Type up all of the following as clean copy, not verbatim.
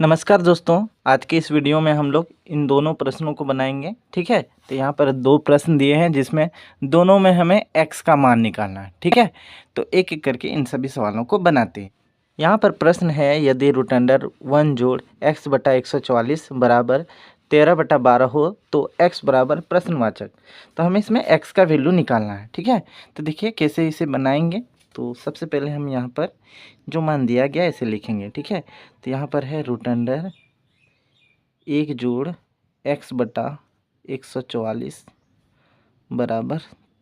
नमस्कार दोस्तों, आज के इस वीडियो में हम लोग इन दोनों प्रश्नों को बनाएंगे। ठीक है, तो यहाँ पर दो प्रश्न दिए हैं जिसमें दोनों में हमें x का मान निकालना है। ठीक है, तो एक एक करके इन सभी सवालों को बनाते हैं। यहाँ पर प्रश्न है, यदि रूट अंडर 1 जोड़ x बटा 144 बराबर 13/12 हो तो x बराबर प्रश्नवाचक। तो हमें इसमें x का वैल्यू निकालना है। ठीक है, तो देखिए कैसे इसे बनाएंगे। तो सबसे पहले हम यहाँ पर जो मान दिया गया इसे लिखेंगे। ठीक है, तो यहाँ पर है रूट अंडर 1 जोड़ x बटा 144 बराबर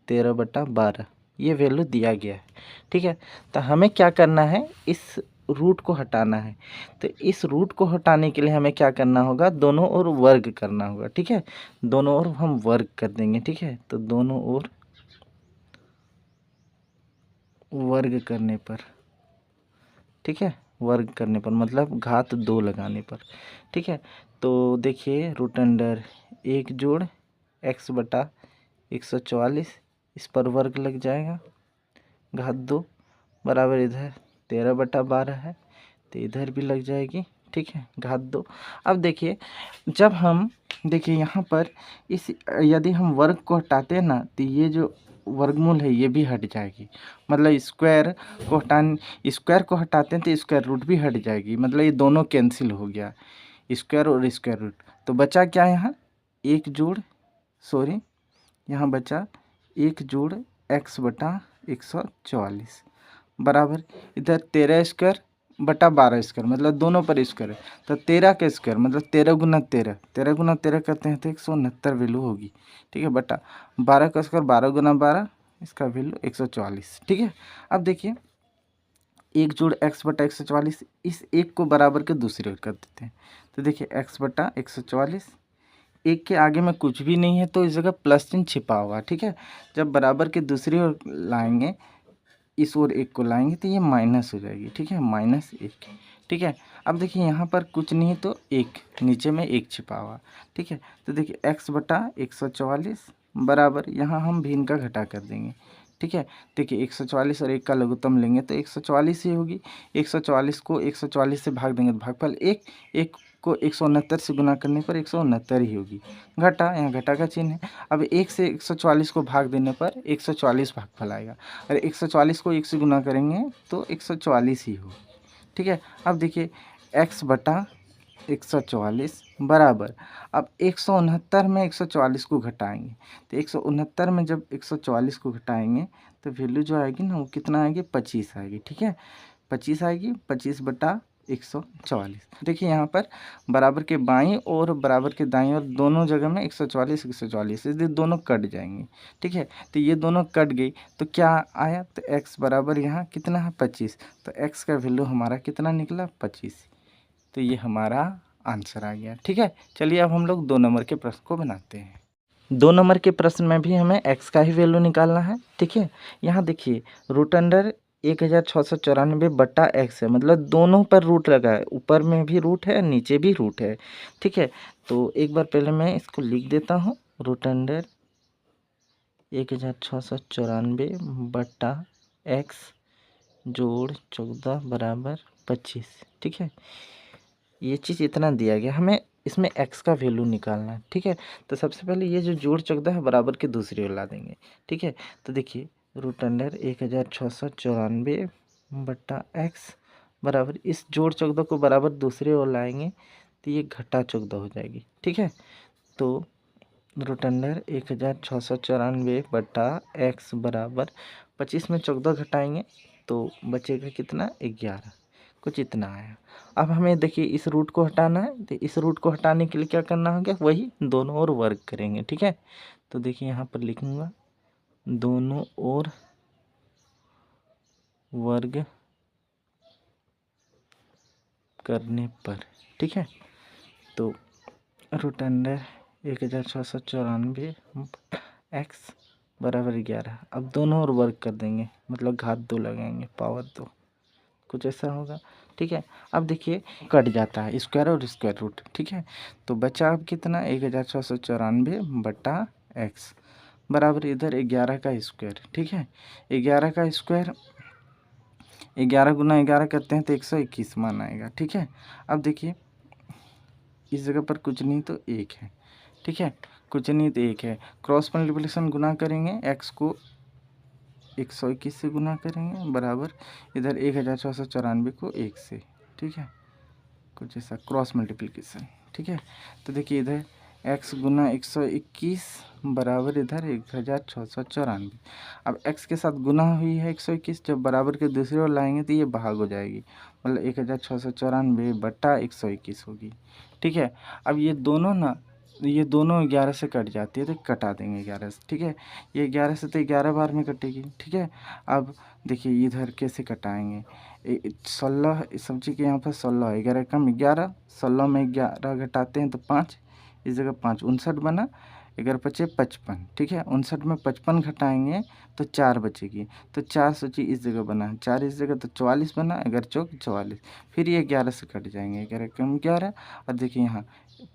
13/12, ये वैल्यू दिया गया है। ठीक है, तो हमें क्या करना है, इस रूट को हटाना है। तो इस रूट को हटाने के लिए हमें क्या करना होगा, दोनों ओर वर्ग करना होगा। ठीक है, दोनों ओर हम वर्ग कर देंगे। ठीक है, तो दोनों ओर वर्ग करने पर, ठीक है, वर्ग करने पर मतलब घात 2 लगाने पर। ठीक है, तो देखिए रूट अंडर 1 जोड़ x बटा 144, इस पर वर्ग लग जाएगा, घात 2 बराबर इधर 13/12 है तो इधर भी लग जाएगी। ठीक है, घात 2। अब देखिए जब हम देखिए यहाँ पर इस यदि हम वर्ग को हटाते हैं ना, तो ये जो वर्गमूल है ये भी हट जाएगी। मतलब स्क्वायर को हटाते हैं तो स्क्वायर रूट भी हट जाएगी। मतलब ये दोनों कैंसिल हो गया, स्क्वायर और स्क्वायर रूट। तो बचा क्या यहाँ, एक जोड़ सॉरी यहाँ बचा 1 जोड़ x बटा 144 बराबर इधर 13 स्क्वायर बटा 12 स्क्वायर, मतलब दोनों पर स्क्वायर है। तो 13 का स्क्वायर मतलब 13 गुना 13, 13 गुना 13 करते हैं तो 169 वैल्यू होगी। ठीक है, बटा 12 का स्क्वायर 12 गुना 12, इसका वैल्यू 144। ठीक है, अब देखिए 1 जोड़ x बटा 144, इस एक को बराबर के दूसरी ओर कर देते हैं। तो देखिए x बटा 144, एक के आगे में कुछ भी नहीं है तो इस जगह प्लस चिन्ह छिपा हुआ। ठीक है, जब बराबर के दूसरी ओर लाएंगे, इस ओर एक को लाएंगे तो ये माइनस हो जाएगी। ठीक है, -1। ठीक है, अब देखिए यहाँ पर कुछ नहीं तो एक नीचे में एक छिपा हुआ। ठीक है, तो देखिए x बटा 144 बराबर, यहाँ हम भी इनका घटा कर देंगे। ठीक है, देखिए 144 और 1 का लघुत्तम लेंगे तो 144 ही होगी। 144 को 144 से भाग देंगे तो भागफल 1, 1 को 169 से गुना करने पर 169 ही होगी। घटा, यहाँ घटा का चिन्ह है। अब 1 से 144 को भाग देने पर 144 भागफल आएगा, और 144 को 1 से गुना करेंगे तो 144 ही होगी। ठीक है, अब देखिए x बटा 144 बराबर, अब 169 में 144 को घटाएंगे तो 169 में जब 144 को घटाएंगे तो वैल्यू जो आएगी ना वो कितना आएगी, 25 आएगी। ठीक है, 25 आएगी, 25 बटा 144। देखिए यहाँ पर बराबर के बाईं और बराबर के दाईं और दोनों जगह में 144 144, इसलिए दोनों कट जाएंगे। ठीक है, तो ये दोनों कट गई तो क्या आया, तो x बराबर यहाँ कितना है, 25। तो x का वैल्यू हमारा कितना निकला, 25। तो ये हमारा आंसर आ गया। ठीक है, चलिए अब हम लोग 2 नंबर के प्रश्न को बनाते हैं। 2 नंबर के प्रश्न में भी हमें x का ही वैल्यू निकालना है। ठीक है, यहाँ देखिए रूट अंडर 1694 बटा x है, मतलब दोनों पर रूट लगा है, ऊपर में भी रूट है नीचे भी रूट है। ठीक है, तो एक बार पहले मैं इसको लिख देता हूँ, रूट अंडर 1694 बटा x जोड़ 14 बराबर 25। ठीक है, ये चीज़ इतना दिया गया, हमें इसमें x का वैल्यू निकालना है। ठीक है, तो सबसे पहले ये जो जोड़ 14 है बराबर के दूसरी ओर ला देंगे। ठीक है, तो देखिए रूट अंडर 1694 बटा x बराबर, इस जोड़ 14 को बराबर दूसरी ओर लाएंगे तो ये घटा 14 हो जाएगी। ठीक है, तो रूट अंडर 1694 बटा x बराबर 25 में 14 घटाएंगे तो बचेगा कितना, 11, कुछ इतना आया। अब हमें देखिए इस रूट को हटाना है, तो इस रूट को हटाने के लिए क्या करना होगा, वही दोनों ओर वर्ग करेंगे। ठीक है, तो देखिए यहाँ पर लिखूँगा दोनों ओर वर्ग करने पर। ठीक है, तो रूट अंडर 1694 x बराबर 11, अब दोनों ओर वर्ग कर देंगे, मतलब घात 2 लगाएंगे, पावर 2, कुछ ऐसा होगा। ठीक है, अब देखिए कट जाता है स्क्वायर और स्क्वायर रूट। ठीक है, तो बचा अब कितना, 1694 बटा x बराबर इधर 11 का स्क्वायर। ठीक है, 11 का स्क्वायर 11 गुना 11 करते हैं तो 121 मान आएगा। ठीक है, अब देखिए इस जगह पर कुछ नहीं तो 1 है, ठीक है, कुछ नहीं तो 1 है। क्रॉस मल्टीप्लिकेशन गुना करेंगे, x को 121 से गुना करेंगे बराबर इधर 1694 को 1 से, ठीक है, कुछ ऐसा क्रॉस मल्टीप्लिकेशन, ठीक है। तो देखिए इधर x गुना 121 बराबर इधर 1694। अब x के साथ गुना हुई है 121, जब बराबर के दूसरी ओर लाएंगे तो ये भाग हो जाएगी, मतलब 1694 बटा 121 होगी, ठीक है। अब ये दोनों 11 से कट जाती है तो कटा देंगे 11 से, ठीक है। ये 11 से तो 11 बार में कटेगी, ठीक है। अब देखिए इधर कैसे कटाएंगे, 16 सब्जी के यहाँ पर 16 है, 11 कम 11, 16 में 11 घटाते हैं तो 5, इस जगह 5 59 बना, 11 पचे 55, ठीक है। 59 में 55 घटाएंगे तो 4 बचेगी, तो 4 सोचिए इस जगह बना, 4 इस जगह तो 44 बना, 11 चौक 44, फिर ये 11 से कट जाएंगे, 11 कम 11, और देखिए यहाँ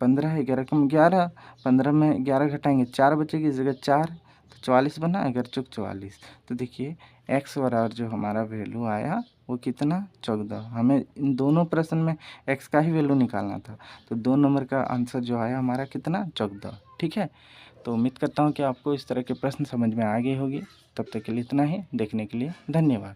15 है, 11 कम 11, 15 में 11 घटाएंगे 4 बचेगी, इस जगह 4, तो 44 बना, 11 चौक 44। तो देखिए x बराबर जो हमारा वैल्यू आया वो कितना 14। हमें इन दोनों प्रश्न में x का ही वैल्यू निकालना था, तो 2 नंबर का आंसर जो आया हमारा कितना 14, ठीक है। तो उम्मीद करता हूँ कि आपको इस तरह के प्रश्न समझ में आ गए होंगे। तब तक के लिए इतना ही, देखने के लिए धन्यवाद।